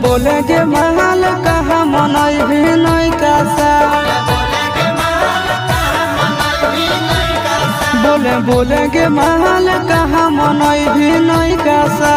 बोले गे महल कहा मनई भी नहीं कासा बोले गे महल कहा मनई भी नहीं कासा